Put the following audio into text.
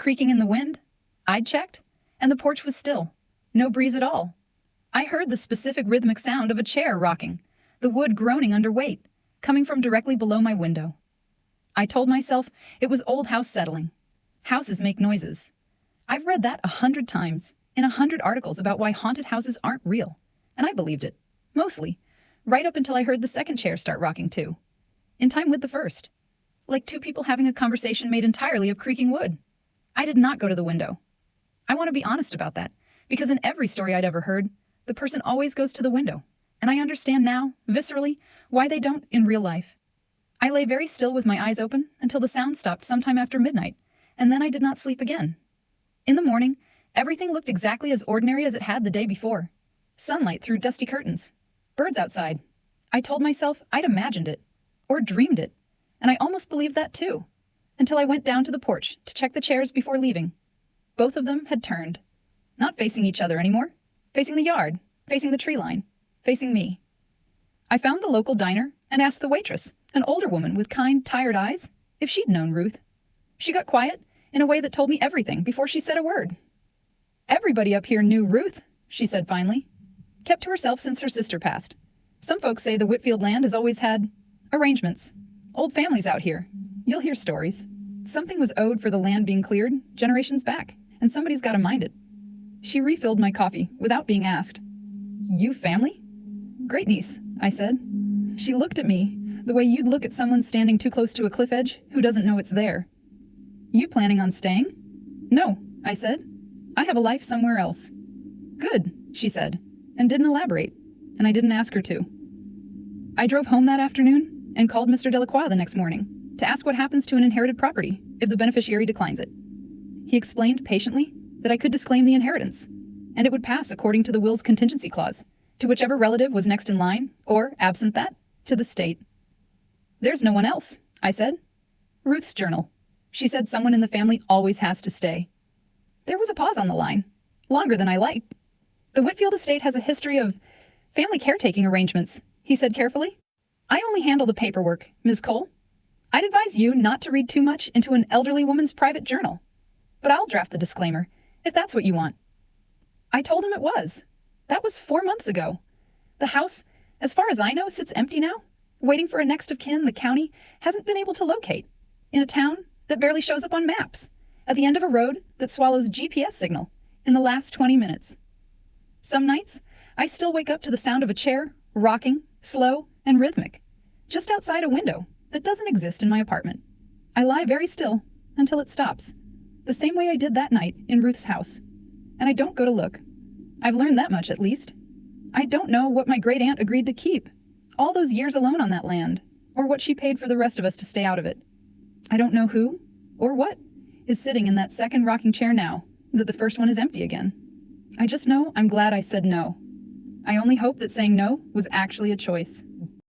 creaking in the wind. I'd checked, and the porch was still. No breeze at all. I heard the specific rhythmic sound of a chair rocking, the wood groaning under weight, coming from directly below my window. I told myself it was old house settling. Houses make noises. I've read that 100 times, in 100 articles about why haunted houses aren't real, and I believed it, mostly, right up until I heard the second chair start rocking too, in time with the first, like two people having a conversation made entirely of creaking wood. I did not go to the window. I want to be honest about that, because in every story I'd ever heard, the person always goes to the window, and I understand now, viscerally, why they don't in real life. I lay very still with my eyes open until the sound stopped sometime after midnight, and then I did not sleep again. In the morning, everything looked exactly as ordinary as it had the day before. Sunlight through dusty curtains. Birds outside. I told myself I'd imagined it, or dreamed it, and I almost believed that too, until I went down to the porch to check the chairs before leaving. Both of them had turned. Not facing each other anymore. Facing the yard, facing the tree line, facing me. I found the local diner and asked the waitress, an older woman with kind, tired eyes, if she'd known Ruth. She got quiet in a way that told me everything before she said a word. "Everybody up here knew Ruth," she said finally. "Kept to herself since her sister passed. Some folks say the Whitfield land has always had arrangements. Old families out here. You'll hear stories. Something was owed for the land being cleared generations back, and somebody's got to mind it." She refilled my coffee without being asked. "You family?" "Great niece," I said. She looked at me the way you'd look at someone standing too close to a cliff edge who doesn't know it's there. "You planning on staying?" "No," I said. "I have a life somewhere else." "Good," she said, and didn't elaborate, and I didn't ask her to. I drove home that afternoon and called Mr. Delacroix the next morning to ask what happens to an inherited property if the beneficiary declines it. He explained patiently that I could disclaim the inheritance, and it would pass according to the will's contingency clause, to whichever relative was next in line, or, absent that, to the state. "There's no one else," I said. "Ruth's journal. She said someone in the family always has to stay." There was a pause on the line, longer than I liked. "The Whitfield estate has a history of family caretaking arrangements," he said carefully. "I only handle the paperwork, Ms. Cole. I'd advise you not to read too much into an elderly woman's private journal. But I'll draft the disclaimer, if that's what you want." I told him it was. That was 4 months ago. The house, as far as I know, sits empty now, waiting for a next of kin the county hasn't been able to locate, in a town that barely shows up on maps, at the end of a road that swallows GPS signal in the last 20 minutes. Some nights, I still wake up to the sound of a chair, rocking, slow, and rhythmic, just outside a window that doesn't exist in my apartment. I lie very still until it stops, the same way I did that night in Ruth's house. And I don't go to look. I've learned that much, at least. I don't know what my great-aunt agreed to keep, all those years alone on that land, or what she paid for the rest of us to stay out of it. I don't know who, or what, is sitting in that second rocking chair now, that the first one is empty again. I just know I'm glad I said no. I only hope that saying no was actually a choice.